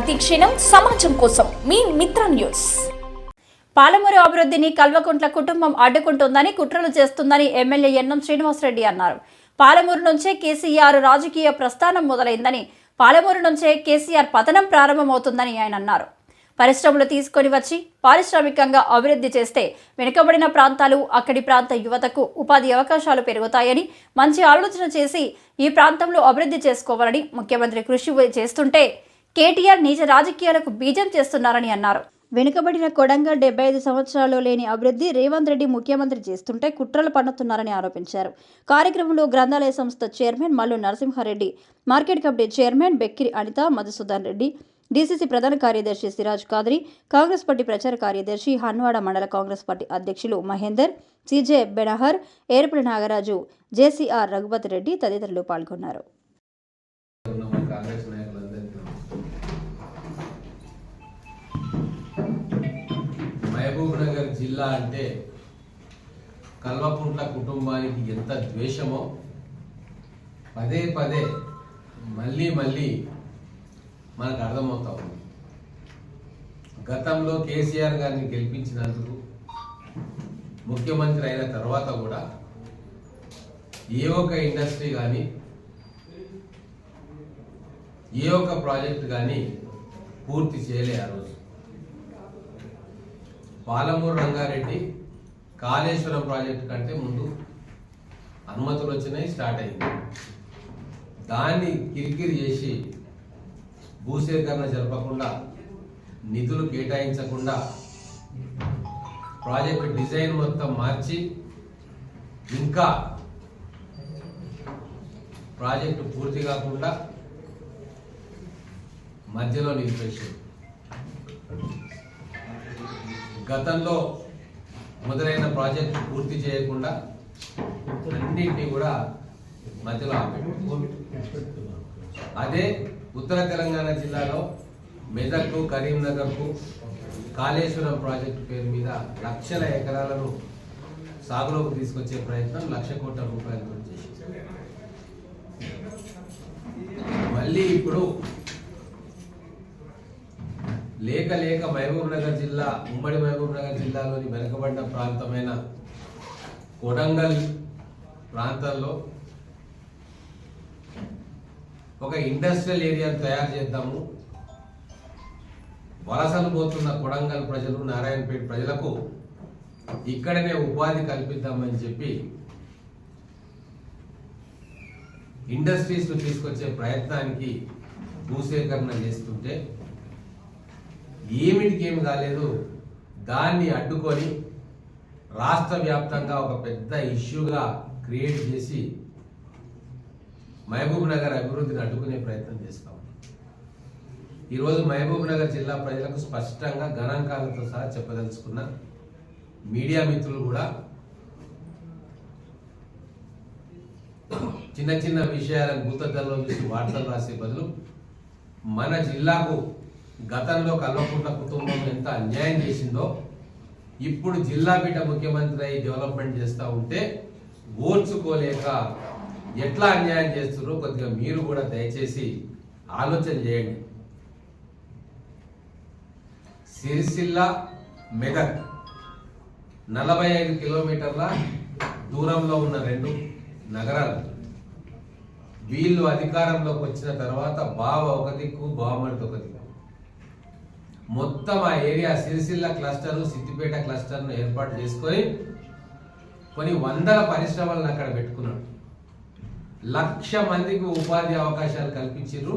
ప్రతిక్షణం సమాజం కోసం మీ మిత్ర న్యూస్. పాలమూరు అభివృద్ధిని కల్వకుంట్ల కుటుంబం అడ్డుకుంటుందని కుట్రలు చేస్తుందని ఎమ్మెల్యే ఎన్నం శ్రీనివాసరెడ్డి అన్నారు. పాలమూరు నుంచే కేసీఆర్ రాజకీయ ప్రస్థానం మొదలైందని, పాలమూరు నుంచే కేసీఆర్ పతనం ప్రారంభమవుతుందని ఆయన అన్నారు. పరిశ్రమలు తీసుకొని వచ్చి పారిశ్రామికంగా అభివృద్ధి చేస్తే వెనుకబడిన ప్రాంతాలు, అక్కడి ప్రాంత యువతకు ఉపాధి అవకాశాలు పెరుగుతాయని, మంచి ఆలోచన చేసి ఈ ప్రాంతంలో అభివృద్ధి చేసుకోవాలని ముఖ్యమంత్రి కృషి చేస్తుంటే కేటీఆర్ నీచ రాజకీయాలకు బీజం చేస్తున్నారని అన్నారు. వెనుకబడిన కొడంగల్ 75 సంవత్సరాల్లో లేని అభివృద్ధి రేవంత్ రెడ్డి ముఖ్యమంత్రి చేస్తుంటే కుట్రలు పన్నుతున్నారని ఆరోపించారు. కార్యక్రమంలో గ్రంథాలయ సంస్థ chairman Mallu Narasimhareddy, market committee chairman Bekkiri Anitha, Madhusudan Reddy, DCC ప్రధాన కార్యదర్శి సిరాజ్ కాదరి, కాంగ్రెస్ పార్టీ ప్రచార కార్యదర్శి, హన్వాడ మండల కాంగ్రెస్ పార్టీ అధ్యక్షులు మహేందర్, సిజే బెనహర్, ఏర్పడి నాగరాజు, జేసీఆర్ రఘుపతి రెడ్డి తదితరులు పాల్గొన్నారు. మహబూబ్ నగర్ జిల్లా అంటే కల్వకుంట్ల కుటుంబానికి ఎంత ద్వేషమో పదే పదే మళ్ళీ మనకు అర్థమవుతా ఉంది. గతంలో కేసీఆర్ గారిని గెలిపించినందుకు ముఖ్యమంత్రి అయిన తర్వాత కూడా ఏ ఒక్క ఇండస్ట్రీ కానీ, ఏ ఒక్క ప్రాజెక్ట్ కానీ పూర్తి చేయలే. ఆ రోజు పాలమూరు రంగారెడ్డి కాళేశ్వరం ప్రాజెక్టు కంటే ముందు అనుమతులు వచ్చినాయి, స్టార్ట్ అయింది. దాన్ని కిరికిరి చేసి భూసేకరణ జరపకుండా, నిధులు కేటాయించకుండా, ప్రాజెక్టు డిజైన్ మొత్తం మార్చి ఇంకా ప్రాజెక్టు పూర్తి కాకుండా మధ్యలో నిలిపేసింది. గతంలో మొదలైన ప్రాజెక్టు పూర్తి చేయకుండా అన్నింటినీ కూడా మధ్యలో ఆపేది. అదే ఉత్తర తెలంగాణ జిల్లాలో మెదక్కు, కరీంనగర్కు కాళేశ్వరం ప్రాజెక్టు పేరు మీద లక్షల ఎకరాలను సాగులోకి తీసుకొచ్చే ప్రయత్నం 1,00,000 కోట్ల రూపాయలతో చేసింది. మళ్ళీ ఇప్పుడు లేక మహబూబ్ నగర్ జిల్లా, ఉమ్మడి మహబూబ్ నగర్ జిల్లాలోని వెనుకబడిన ప్రాంతమైన కొడంగల్ ప్రాంతంలో ఒక ఇండస్ట్రియల్ ఏరియాను తయారు చేద్దాము, వలసలు పోతున్న కొడంగల్ ప్రజలు, నారాయణపేట ప్రజలకు ఇక్కడనే ఉపాధి కల్పిద్దామని చెప్పి ఇండస్ట్రీస్ తీసుకొచ్చే ప్రయత్నానికి భూసేకరణ చేస్తుంటే ఏమిటికేమి కాలేదు. దాన్ని అడ్డుకొని రాష్ట్ర వ్యాప్తంగా ఒక పెద్ద ఇష్యూగా క్రియేట్ చేసి మహబూబ్ నగర్ అభివృద్ధిని అడ్డుకునే ప్రయత్నం చేస్తాం. ఈరోజు మహబూబ్ నగర్ జిల్లా ప్రజలకు స్పష్టంగా గణాంకాలతో సహా చెప్పదలుచుకున్న మీడియా మిత్రులు కూడా చిన్న విషయాలను భూతద్దంలో చూసి వార్తలు రాసే బదులు మన జిల్లాకు గతంలో కల్వకుంట్ల కుటుంబం ఎంత అన్యాయం చేసిందో, ఇప్పుడు జిల్లా బిడ్డ ముఖ్యమంత్రి అయి డెవలప్మెంట్ చేస్తూ ఉంటే ఓర్చుకోలేక ఎట్లా అన్యాయం చేస్తున్నారో కొద్దిగా మీరు కూడా దయచేసి ఆలోచన చేయండి. సిరిసిల్ల, మెదక్ 45 కిలోమీటర్ల దూరంలో ఉన్న 2 నగరాలు. వీళ్ళు అధికారంలోకి వచ్చిన తర్వాత బావ ఒక దిక్కు, బావమరిది ఒక దిక్కు. మొత్తం ఆ ఏరియా సిరిసిల్ల క్లస్టర్, సిద్దిపేట క్లస్టర్ను ఏర్పాటు చేసుకొని కొన్ని వందల పరిశ్రమలను అక్కడ పెట్టుకున్నాడు. 1,00,000 మందికి ఉపాధి అవకాశాలు కల్పించారు.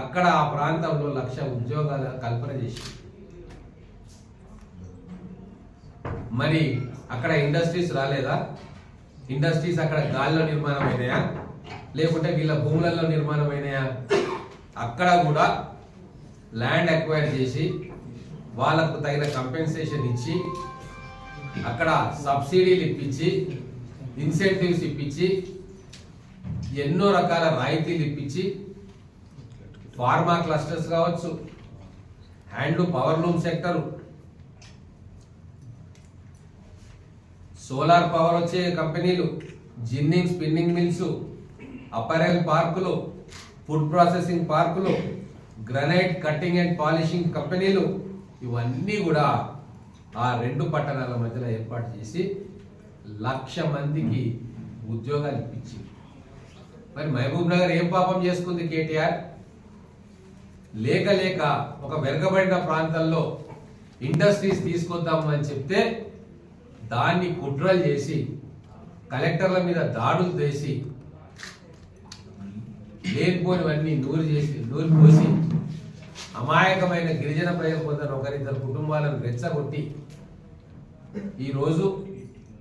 అక్కడ ఆ ప్రాంతంలో 1,00,000 ఉద్యోగాల కల్పన చేశారు. మరి అక్కడ ఇండస్ట్రీస్ రాలేదా? ఇండస్ట్రీస్ అక్కడ గాల్లో నిర్మాణం అయినాయా, లేకుంటే వీళ్ళ భూములలో నిర్మాణం అయినాయా? అక్కడ కూడా ల్యాండ్ అక్వైర్ చేసి వాళ్ళకు తగిన కంపెన్సేషన్ ఇచ్చి, అక్కడ సబ్సిడీలు ఇప్పించి, ఇన్సెంటివ్స్ ఇప్పించి, ఎన్నో రకాల రాయితీలు ఇప్పించి, ఫార్మా క్లస్టర్స్ కావచ్చు, handloom, powerloom sector, solar power వచ్చే కంపెనీలు, జిన్నింగ్ స్పిన్నింగ్ మిల్స్, అపరెల్ పార్కులు, ఫుడ్ ప్రాసెసింగ్ పార్కులు, గ్రానైట్ కట్టింగ్ అండ్ పాలిషింగ్ కంపెనీలు ఇవన్నీ కూడా ఆ 2 పట్టణాల మధ్యలో ఏర్పాటు చేసి 1,00,000 మందికి ఉద్యోగాలు ఇప్పించింది. మరి మహబూబ్ నగర్ ఏం పాపం చేసుకుంది కేటీఆర్? లేక లేక ఒక వెనుకబడిన ప్రాంతంలో ఇండస్ట్రీస్ తీసుకొద్దాము అని చెప్తే దాన్ని కుట్రలు చేసి కలెక్టర్ల మీద దాడులు చేసి లేనిపోయినవన్నీ నూరు పోసి అమాయకమైన గిరిజన ప్రజలు కొందరు ఒకరిద్దరు కుటుంబాలను రెచ్చగొట్టి ఈరోజు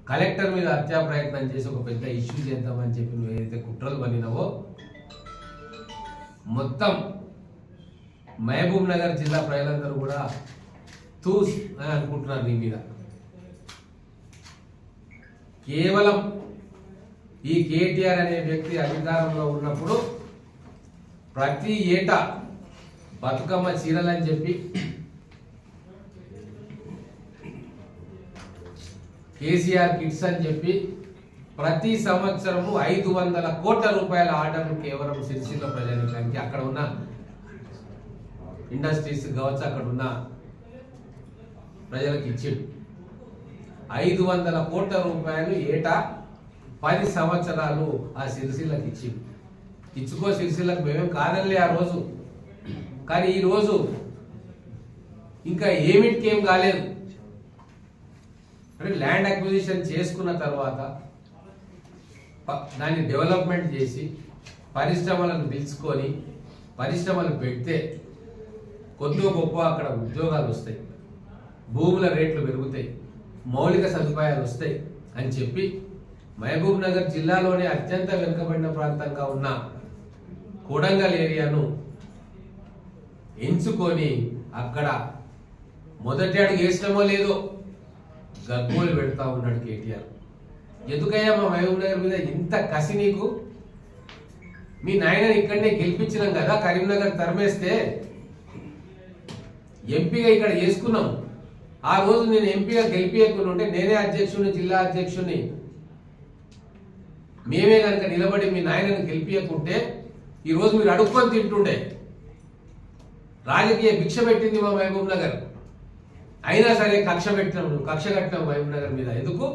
కలెక్టర్ మీద హత్యా ప్రయత్నం చేసి ఒక పెద్ద ఇష్యూ చేద్దామని చెప్పి నువ్వు ఏదైతే కుట్రలు పనినావో మొత్తం మహబూబ్ నగర్ జిల్లా ప్రజలందరూ కూడా తూస్ అని అనుకుంటున్నారు నీ మీద. కేవలం ఈ కేటీఆర్ అనే వ్యక్తి అధికారంలో ఉన్నప్పుడు ప్రతి ఏటా బతుకమ్మ చీరలని చెప్పి కేసీఆర్ కిట్స్ అని చెప్పి ప్రతి సంవత్సరము 500 కోట్ల రూపాయల ఆర్డర్లు కేవలం సిరిసిల్ల ప్రజానికానికి అక్కడ ఉన్న ఇండస్ట్రీస్ కావచ్చు అక్కడ ఉన్న ప్రజలకు ఇచ్చిండు. 500 కోట్ల రూపాయలు ఏటా 10 సంవత్సరాలు ఆ సిరిసిల్లకు ఇచ్చిండు. ఇచ్చుకో సిరిసిల్లకు మేమేం కాదనిలే ఆ రోజు. కానీ ఈ రోజు ఇంకా ఏమిటికేం కాలేదు. అంటే ల్యాండ్ అక్విజిషన్ చేసుకున్న తర్వాత దాన్ని డెవలప్మెంట్ చేసి పరిశ్రమలను పిలుచుకొని పరిశ్రమలు పెడితే కొద్ది గొప్ప అక్కడ ఉద్యోగాలు వస్తాయి, భూముల రేట్లు పెరుగుతాయి, మౌలిక సదుపాయాలు వస్తాయి అని చెప్పి మహబూబ్ నగర్ జిల్లాలోనే అత్యంత వెనుకబడిన ప్రాంతంగా ఉన్న కొడంగల్ ఏరియాను ఎంచుకొని అక్కడ మొదటి అడుగు వేసినామో లేదో గగ్గోలు పెడతా ఉన్నాడు కేటీఆర్. ఎందుకయ్యా మా మహబూబ్ నగర్ మీద ఇంత కసి నీకు? మీ నాయనని ఇక్కడనే గెలిపించినాం కదా, కరీంనగర్ తరిమేస్తే ఎంపీగా ఇక్కడ చేసుకున్నాం. ఆ రోజు నేను ఎంపీగా గెలిపించకుండా ఉంటే నేనే అధ్యక్షుడిని, జిల్లా అధ్యక్షుడిని, మేమే కనుక నిలబడి మీ నాయనని గెలిపించకుంటే ఈరోజు మీరు అడుక్కొని తింటుండే. రాజకీయ భిక్ష పెట్టింది మా మహబూబ్ నగర్. అయినా సరే కక్ష కట్టినాం మహబూబ్ నగర్ మీద. ఎందుకు?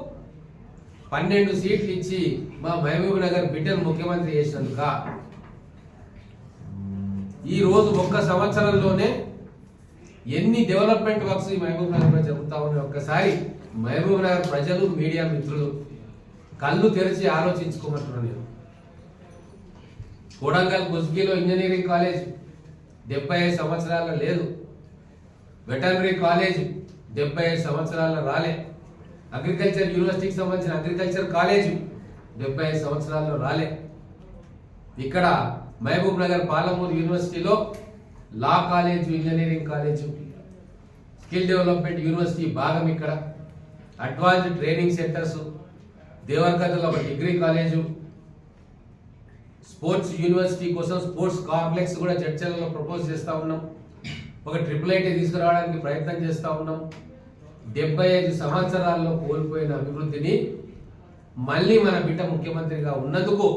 12 సీట్లు ఇచ్చి మా మహబూబ్ నగర్ బిడ్డను ముఖ్యమంత్రి చేసినందుక. ఈ రోజు ఒక్క సంవత్సరంలోనే ఎన్ని డెవలప్మెంట్ వర్క్స్ ఈ మహబూబ్ నగర్ లో జరుగుతా ఉన్నాయి. ఒక్కసారి మహబూబ్ నగర్ ప్రజలు, మీడియా మిత్రులు కళ్ళు తెరిచి ఆలోచించుకోమంటున్నాను నేను. కొడంగల్ ముస్గిలో ఇంజనీరింగ్ కాలేజ్ 75 సంవత్సరాల్లో లేదు. వెటర్నరీ కాలేజ్ 75 సంవత్సరాల్లో రాలే. అగ్రికల్చర్ యూనివర్సిటీకి సంబంధించిన అగ్రికల్చర్ కాలేజ్ 75 సంవత్సరాల్లో రాలే. ఇక్కడ మహబూబ్ నగర్ పాలమూరు యూనివర్సిటీలో law college, engineering college, skill development university భాగం ఇక్కడ. అడ్వాన్స్డ్ ట్రైనింగ్ సెంటర్స్, దేవరకథలో ఒక డిగ్రీ కాలేజు, స్పోర్ట్స్ యూనివర్సిటీ కోసం స్పోర్ట్స్ కాంప్లెక్స్ కూడా చర్చలలో ప్రపోజ్ చేస్తూ ఉన్నాం. ఒక IIIT తీసుకురావడానికి ప్రయత్నం చేస్తూ ఉన్నాం. 75 సంవత్సరాల్లో కోల్పోయిన అభివృద్ధిని మళ్ళీ మన బిడ్డ ముఖ్యమంత్రిగా ఉన్నందుకు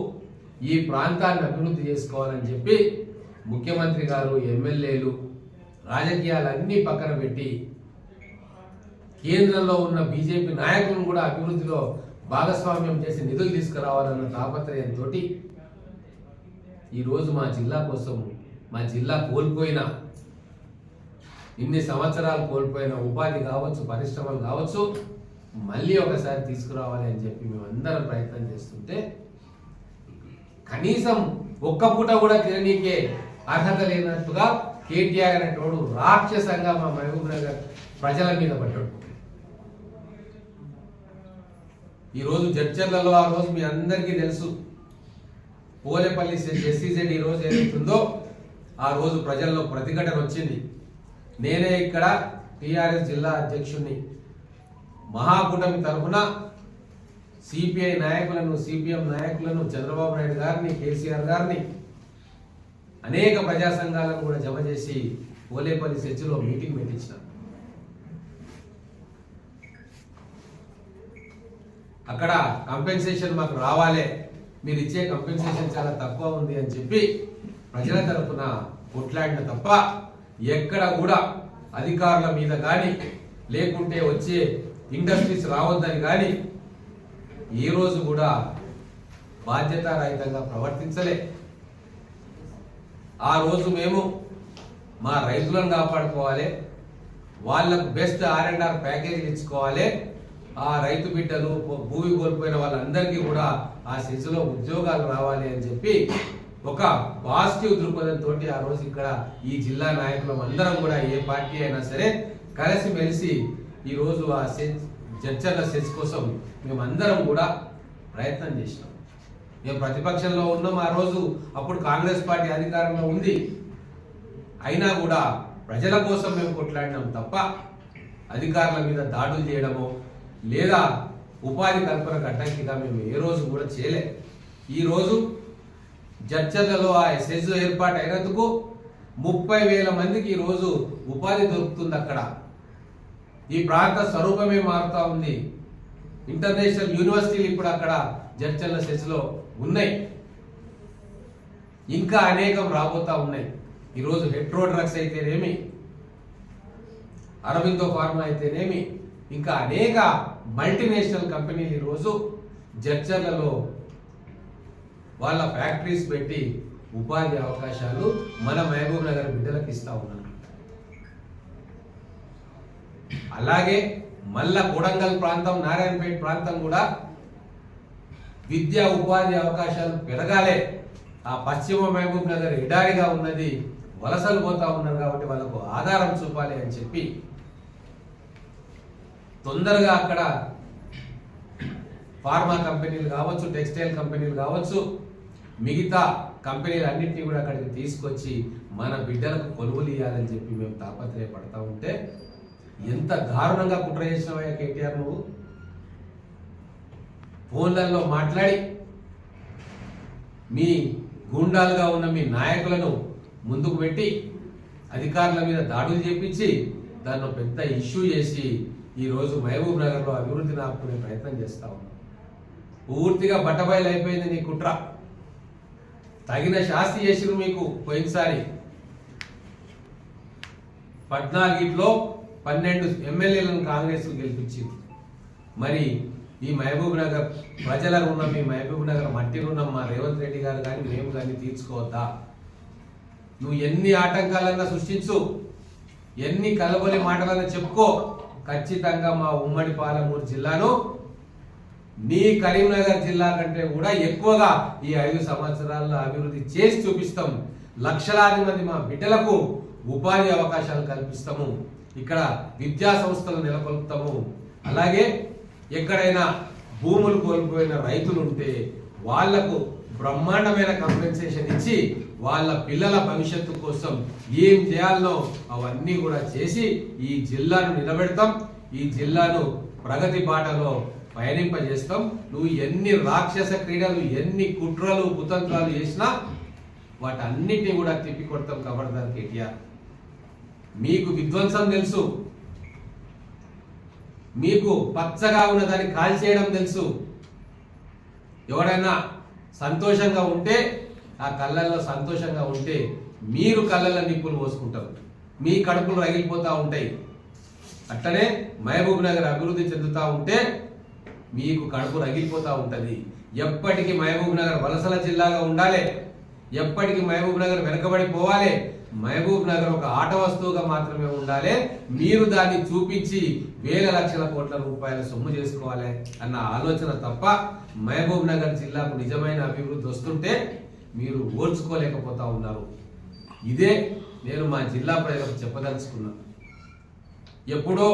ఈ ప్రాంతాన్ని అభివృద్ధి చేసుకోవాలని చెప్పి ముఖ్యమంత్రి గారు, ఎమ్మెల్యేలు, రాజకీయాలన్నీ పక్కన పెట్టి కేంద్రంలో ఉన్న బీజేపీ నాయకులను కూడా అభివృద్ధిలో భాగస్వామ్యం చేసి నిధులు తీసుకురావాలన్న తాపత్రయంతో ఈరోజు మా జిల్లా కోసం, మా జిల్లా కోల్పోయిన ఇన్ని సంవత్సరాలు కోల్పోయిన ఉపాధి కావచ్చు, పరిశ్రమలు కావచ్చు, మళ్ళీ ఒకసారి తీసుకురావాలి అని చెప్పి మేమందరం ప్రయత్నం చేస్తుంటే కనీసం ఒక్క పూట కూడా తిననీకే అర్హత లేనట్టుగా కేటీఆర్ అనేటోడు రాక్షసంగా మా మహబూబ్ నగర్ ప్రజల మీద పడ్డాడు. ఈరోజు జడ్చర్లలో ఆ రోజు మీ అందరికీ తెలుసు, పోలేపల్లి SEZ ఈ రోజు ఏదైతుందో ఆ రోజు ప్రజల్లో ప్రతిఘటన వచ్చింది. నేనే ఇక్కడ TRS జిల్లా అధ్యక్షుడిని, మహాకూటమి తరఫున CPI నాయకులను, CPM నాయకులను, చంద్రబాబు నాయుడు గారిని, కేసీఆర్ గారిని, అనేక ప్రజా సంఘాలను కూడా జమ చేసి పోలేపల్లి చర్చిలో మీటింగ్ పెట్టించిన. అక్కడ కంపెన్సేషన్ మాకు రావాలి, మీరు ఇచ్చే కంపెన్సేషన్ చాలా తక్కువ ఉంది అని చెప్పి ప్రజల తరఫున కొట్లాడిన తప్ప ఎక్కడ కూడా అధికారుల మీద కానీ లేకుంటే వచ్చే ఇండస్ట్రీస్ రావద్దని కానీ ఏ రోజు కూడా బాధ్యతారహితంగా ప్రవర్తించలే. ఆ రోజు మేము మా రైతులను కాపాడుకోవాలి, వాళ్ళకు బెస్ట్ R&R ప్యాకేజీలు ఇచ్చుకోవాలి, ఆ రైతు బిడ్డలు భూమి కోల్పోయిన వాళ్ళందరికీ కూడా ఆ సెజ్లో ఉద్యోగాలు రావాలి అని చెప్పి ఒక పాజిటివ్ దృక్పథంతో ఆ రోజు ఇక్కడ ఈ జిల్లా నాయకులం అందరం కూడా ఏ పార్టీ అయినా సరే కలిసిమెలిసి ఈ రోజు ఆ జడ్చర్ల సెజ్ కోసం మేమందరం కూడా ప్రయత్నం చేసినాం. మేము ప్రతిపక్షంలో ఉన్నాం ఆ రోజు, అప్పుడు కాంగ్రెస్ పార్టీ అధికారంలో ఉంది. అయినా కూడా ప్రజల కోసం మేము కొట్లాడినాం తప్ప అధికారుల మీద దాడులు చేయడమో లేదా ఉపాధి కల్పన అడ్డంకిగా మేము ఏ రోజు కూడా చేయలే. ఈ రోజు జడ్చర్లలో ఆ సెజ్ ఏర్పాటు అయినందుకు 30,000 మందికి ఈ రోజు ఉపాధి దొరుకుతుంది. అక్కడ ఈ ప్రాంత స్వరూపమే మారుతా ఉంది. ఇంటర్నేషనల్ యూనివర్సిటీలు ఇప్పుడు అక్కడ జడ్చర్ల సెజ్లో ఉన్నాయి, ఇంకా అనేకం రాబోతా ఉన్నాయి. ఈరోజు హెట్రో డ్రగ్స్ అయితేనేమి, అరబిందో ఫార్మా అయితేనేమి, ఇంకా అనేక మల్టీనేషనల్ కంపెనీలు ఈరోజు జడ్చర్లలో వాళ్ళ ఫ్యాక్టరీస్ పెట్టి ఉపాధి అవకాశాలు మన మహబూబ్ నగర్ బిడ్డలకు ఇస్తా ఉన్నారు. అలాగే మళ్ళా కొడంగల్ ప్రాంతం, నారాయణపేట ప్రాంతం కూడా విద్యా ఉపాధి అవకాశాలు పెరగాలి. ఆ పశ్చిమ మహబూబ్ నగర్ ఎడారిగా ఉన్నది, వలసలు పోతా ఉన్నారు కాబట్టి వాళ్ళకు ఆధారం చూపాలి అని చెప్పి తొందరగా అక్కడ ఫార్మా కంపెనీలు కావచ్చు, టెక్స్టైల్ కంపెనీలు కావచ్చు, మిగతా కంపెనీలు అన్నింటినీ కూడా అక్కడికి తీసుకొచ్చి మన బిడ్డలకు కొలువులు ఇవ్వాలని చెప్పి మేము తాపత్రయపడతా ఉంటే ఎంత దారుణంగా కుట్ర చేసినవయ్యా కేటీఆర్, నువ్వు ఫోన్లలో మాట్లాడి మీ గూండాలుగా ఉన్న మీ నాయకులను ముందుకు పెట్టి అధికారుల మీద దాడులు చేపించి దాన్ని పెద్ద ఇష్యూ చేసి ఈరోజు మహబూబ్ నగర్లో అభివృద్ధిని ఆపుకునే ప్రయత్నం చేస్తా ఉన్నాం. పూర్తిగా బట్టబయలు అయిపోయింది నీ కుట్ర. తగిన శాస్తి చేసిరు మీకు. పోయినసారి 14లో 12 ఎమ్మెల్యేలను కాంగ్రెస్ గెలిపించింది. మరి ఈ మహబూబ్ నగర్ ప్రజల రుణం, ఈ మహబూబ్ నగర్ మట్టి రుణం మా రేవంత్ రెడ్డి గారు కానీ మేము కానీ తీర్చుకోవద్దా? నువ్వు ఎన్ని ఆటంకాలన్నా సృష్టించు, ఎన్ని కలబొలి మాటలన్నా చెప్పుకో, ఖచ్చితంగా మా ఉమ్మడి పాలమూరు జిల్లాను నీ కరీంనగర్ జిల్లా కంటే కూడా ఎక్కువగా ఈ 5 సంవత్సరాల్లో అభివృద్ధి చేసి చూపిస్తాం. లక్షలాది మంది మా బిడ్డలకు ఉపాధి అవకాశాలు కల్పిస్తాము, ఇక్కడ విద్యా సంస్థలు నెలకొల్పుతాము. అలాగే ఎక్కడైనా భూములు కోల్పోయిన రైతులు ఉంటే వాళ్లకు బ్రహ్మాండమైన కంపెన్సేషన్ ఇచ్చి వాళ్ళ పిల్లల భవిష్యత్తు కోసం ఏం చేయాలనో అవన్నీ కూడా చేసి ఈ జిల్లాను నిలబెడతాం, ఈ జిల్లాను ప్రగతి బాటలో పయనింపజేస్తాం. నువ్వు ఎన్ని రాక్షస క్రీడలు, ఎన్ని కుట్రలు కుతంత్రాలు చేసినా వాటన్నిటిని కూడా తిప్పి కొడతాం. ఖబర్దార్ కేటీఆర్, మీకు విధ్వంసం తెలుసు, మీకు పచ్చగా ఉన్న దాన్ని కాల్చేయడం తెలుసు. ఎవరైనా సంతోషంగా ఉంటే, ఆ కళ్ళల్లో సంతోషంగా ఉంటే మీరు కళ్ళల్లో నిప్పులు పోసుకుంటారు, మీ కడుపులు రగిలిపోతూ ఉంటాయి. అట్లనే మహబూబ్ నగర్ అభివృద్ధి చెందుతూ ఉంటే మీకు కడుపు రగిలిపోతూ ఉంటుంది. ఎప్పటికీ మహబూబ్ నగర్ వలసల జిల్లాగా ఉండాలి, ఎప్పటికీ మహబూబ్ నగర్ వెనకబడిపోవాలి, మహబూబ్ నగర్ ఒక ఆట వస్తువుగా మాత్రమే ఉండాలి. మీరు దాన్ని చూపించి వేల లక్షల కోట్ల రూపాయల సొమ్ము చేసుకోవాలి అన్న ఆలోచన తప్ప మహబూబ్ నగర్ జిల్లాకు నిజమైన అభివృద్ధి వస్తుంటే మీరు ఓర్చుకోలేకపోతా ఉన్నారు. ఇదే నేను మా జిల్లా ప్రజలకు చెప్పదలుచుకున్నా. ఎప్పుడో